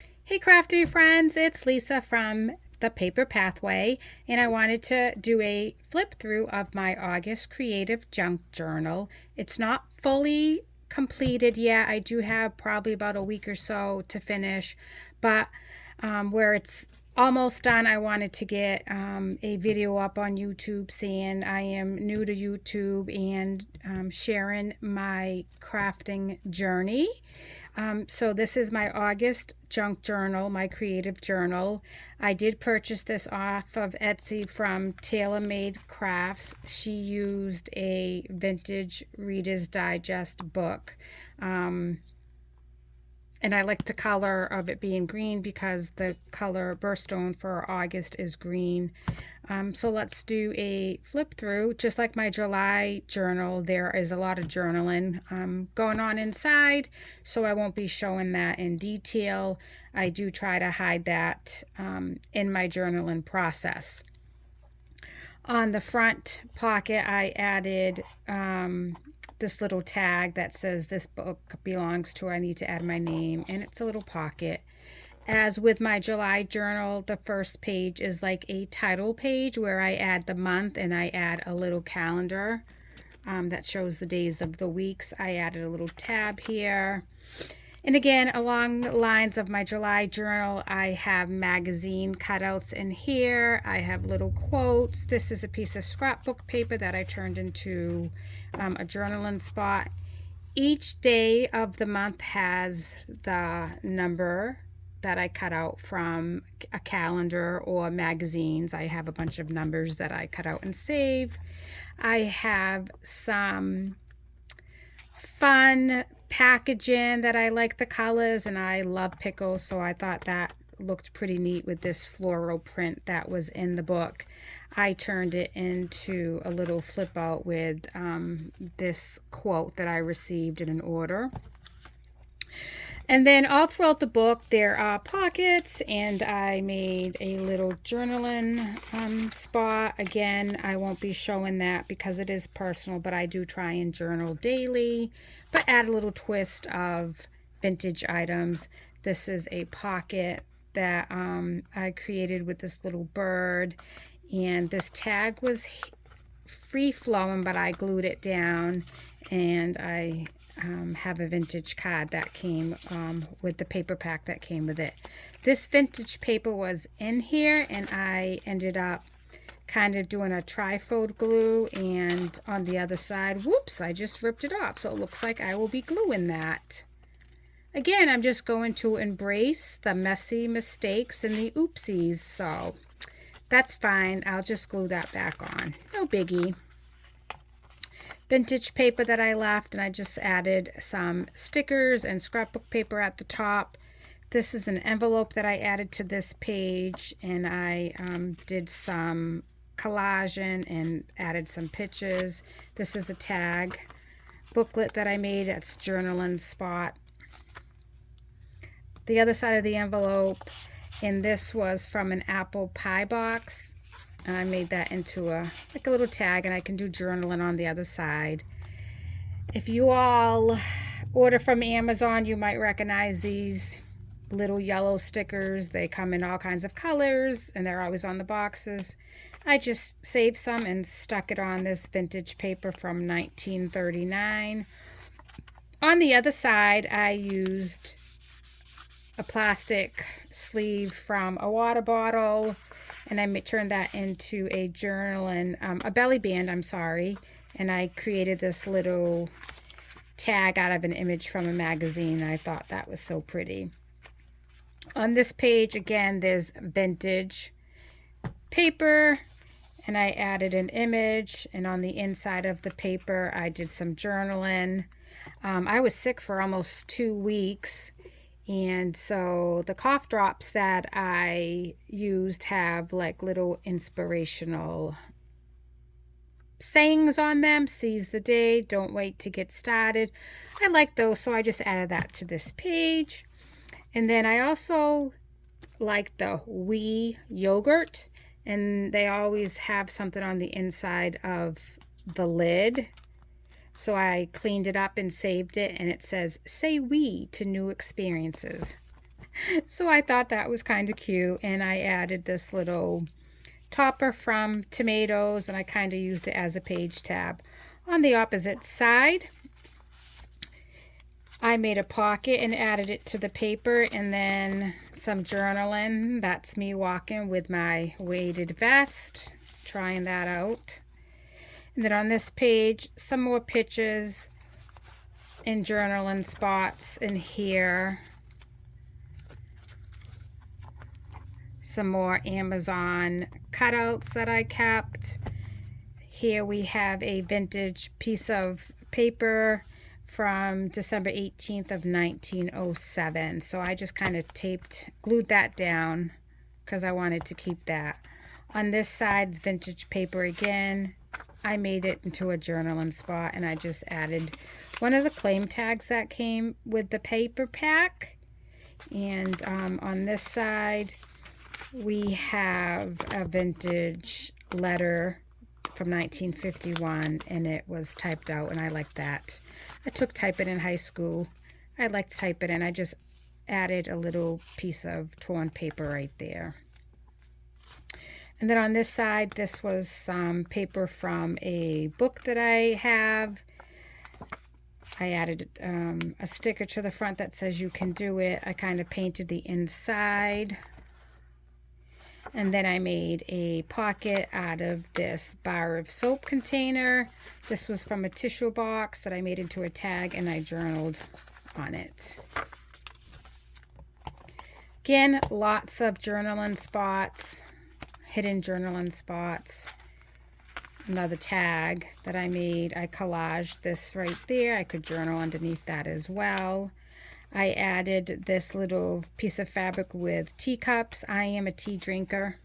Hey crafty friends, it's Lisa from The Paper Pathway, and I wanted to do a flip through of my August Creative Junk Journal. It's not fully completed yet. I do have probably about a week or so to finish, but where it's almost done, I wanted to get a video up on YouTube saying I am new to YouTube and sharing my crafting journey. So this is my August junk journal, my creative journal. I did purchase this off of Etsy from Tailor Made Crafts. She used a vintage Reader's Digest book. And I like the color of it being green because the color birthstone for August is green. So let's do a flip through. Just like my July journal, there is a lot of journaling going on inside, so I won't be showing that in detail. I do try to hide that in my journaling process. On the front pocket, I added this little tag that says this book belongs to, I need to add my name, and it's a little pocket. As with my July journal, the first page is like a title page where I add the month and I add a little calendar that shows the days of the weeks. I added a little tab here. And again, along the lines of my July journal, I have magazine cutouts in here. I have little quotes. This is a piece of scrapbook paper that I turned into a journaling spot. Each day of the month has the number that I cut out from a calendar or magazines. I have a bunch of numbers that I cut out and save. I have some fun packaging that I like the colors, and I love pickles, so I thought that looked pretty neat with this floral print that was in the book. I turned it into a little flip out with this quote that I received in an order. And then all throughout the book, there are pockets, and I made a little journaling spot. Again, I won't be showing that because it is personal, but I do try and journal daily, but add a little twist of vintage items. This is a pocket that I created with this little bird, and this tag was free flowing, but I glued it down, and I have a vintage card that came with the paper pack that came with it. This vintage paper was in here, and I ended up kind of doing a trifold glue, and on the other side, whoops, I just ripped it off. So it looks like I will be gluing that. Again, I'm just going to embrace the messy mistakes and the oopsies, so that's fine. I'll just glue that back on. No biggie. Vintage paper that I left, and I just added some stickers and scrapbook paper at the top. This is an envelope that I added to this page, and I did some collaging and added some pictures. This is a tag booklet that I made. That's journaling spot. The other side of the envelope, and this was from an apple pie box. I made that into a little tag, and I can do journaling on the other side. If you all order from Amazon, you might recognize these little yellow stickers. They come in all kinds of colors, and they're always on the boxes. I just saved some and stuck it on this vintage paper from 1939. On the other side, I used a plastic sleeve from a water bottle, and I turned that into a journaling, a belly band, I'm sorry, and I created this little tag out of an image from a magazine. I thought that was so pretty. On this page, again, there's vintage paper, and I added an image, and on the inside of the paper, I did some journaling. I was sick for almost 2 weeks, and so the cough drops that I used have like little inspirational sayings on them. Seize the day, don't wait to get started. I like those, so I just added that to this page. And then I also like the Oui yogurt, and they always have something on the inside of the lid. So I cleaned it up and saved it, and it says, "Say oui to new experiences." So I thought that was kind of cute, and I added this little topper from Tomatoes, and I kind of used it as a page tab. On the opposite side, I made a pocket and added it to the paper, and then some journaling. That's me walking with my weighted vest, trying that out. And then on this page, some more pictures and journaling spots in here. Some more Amazon cutouts that I kept. Here we have a vintage piece of paper from December 18th of 1907. So I just kind of glued that down because I wanted to keep that. On this side's vintage paper again. I made it into a journaling spot, and I just added one of the claim tags that came with the paper pack. And on this side, we have a vintage letter from 1951, and it was typed out, and I like that. I took typing in high school. I liked typing, and I just added a little piece of torn paper right there. And then on this side, this was some paper from a book that I have. I added a sticker to the front that says you can do it. I kind of painted the inside. And then I made a pocket out of this bar of soap container. This was from a tissue box that I made into a tag, and I journaled on it. Again, lots of journaling spots, hidden journaling spots. Another tag that I made. I collaged this right there. I could journal underneath that as well. I added this little piece of fabric with teacups. I am a tea drinker.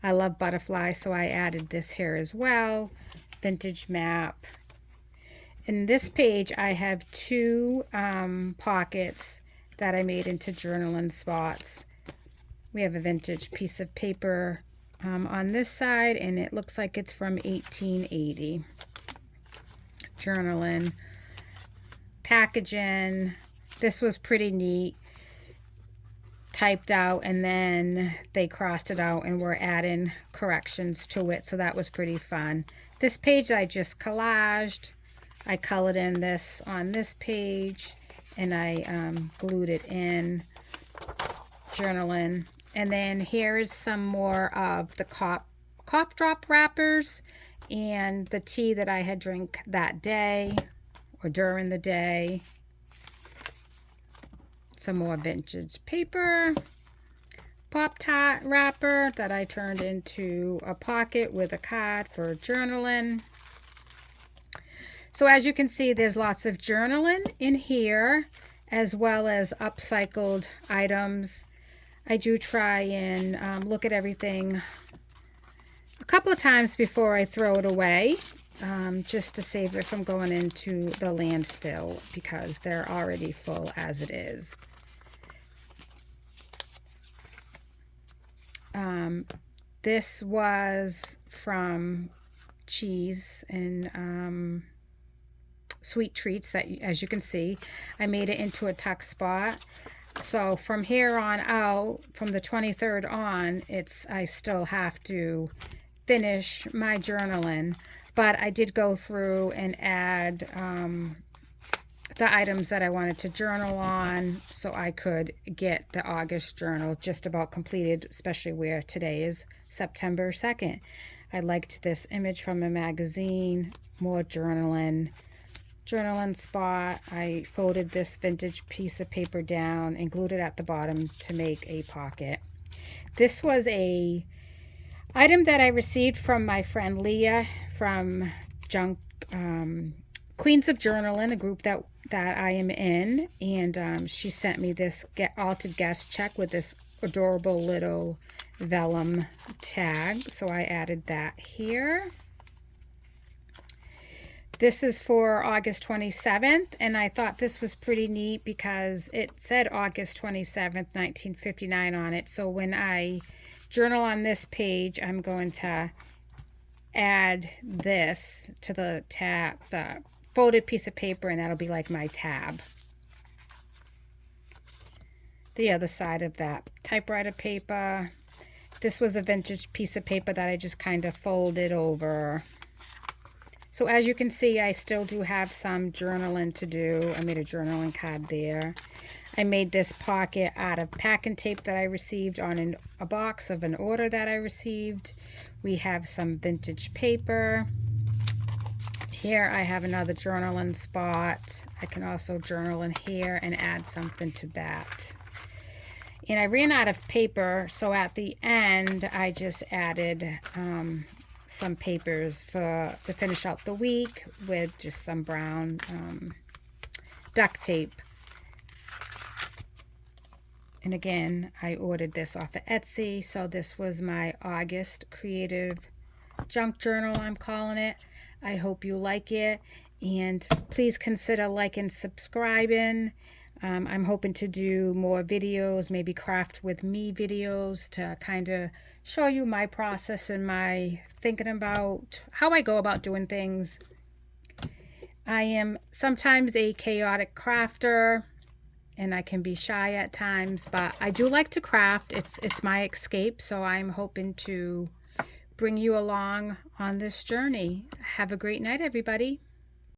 I love butterflies, so I added this here as well. Vintage map. In this page, I have two pockets that I made into journaling spots. We have a vintage piece of paper on this side, and it looks like it's from 1880. Journaling. Packaging. This was pretty neat. Typed out, and then they crossed it out and were adding corrections to it, so that was pretty fun. This page I just collaged. I colored in this on this page, and I glued it in. Journaling. And then here is some more of the cough drop wrappers and the tea that I had drank that day or during the day. Some more vintage paper, Pop-Tart wrapper that I turned into a pocket with a card for journaling. So as you can see, there's lots of journaling in here, as well as upcycled items. I do try and look at everything a couple of times before I throw it away, just to save it from going into the landfill, because they're already full as it is. This was from Cheese and Sweet Treats that, as you can see, I made it into a tuck spot. So from here on out, from the 23rd on, I still have to finish my journaling, but I did go through and add the items that I wanted to journal on, so I could get the August journal just about completed, especially where today is September 2nd. I liked this image from a magazine. More journaling spot. I folded this vintage piece of paper down and glued it at the bottom to make a pocket. This was a item that I received from my friend Leah from Queens of Journaling, a group that I am in, and she sent me this altered guest check with this adorable little vellum tag, so I added that here. This is for August 27th, and I thought this was pretty neat because it said August 27th, 1959 on it. So when I journal on this page, I'm going to add this to the tab, the folded piece of paper, and that'll be like my tab. the other side of that typewriter paper. This was a vintage piece of paper that I just kind of folded over. So as you can see, I still do have some journaling to do. I made a journaling card there. I made this pocket out of packing tape that I received on a box of an order that I received. We have some vintage paper. Here I have another journaling spot. I can also journal in here and add something to that. And I ran out of paper, so at the end I just added some papers to finish out the week with just some brown duct tape. And again, I ordered this off of Etsy, so this was my August creative junk journal, I'm calling it. I hope you like it, and please consider liking, subscribing. I'm hoping to do more videos, maybe craft with me videos, to kind of show you my process and my thinking about how I go about doing things. I am sometimes a chaotic crafter, and I can be shy at times, but I do like to craft. It's my escape, so I'm hoping to bring you along on this journey. Have a great night, everybody.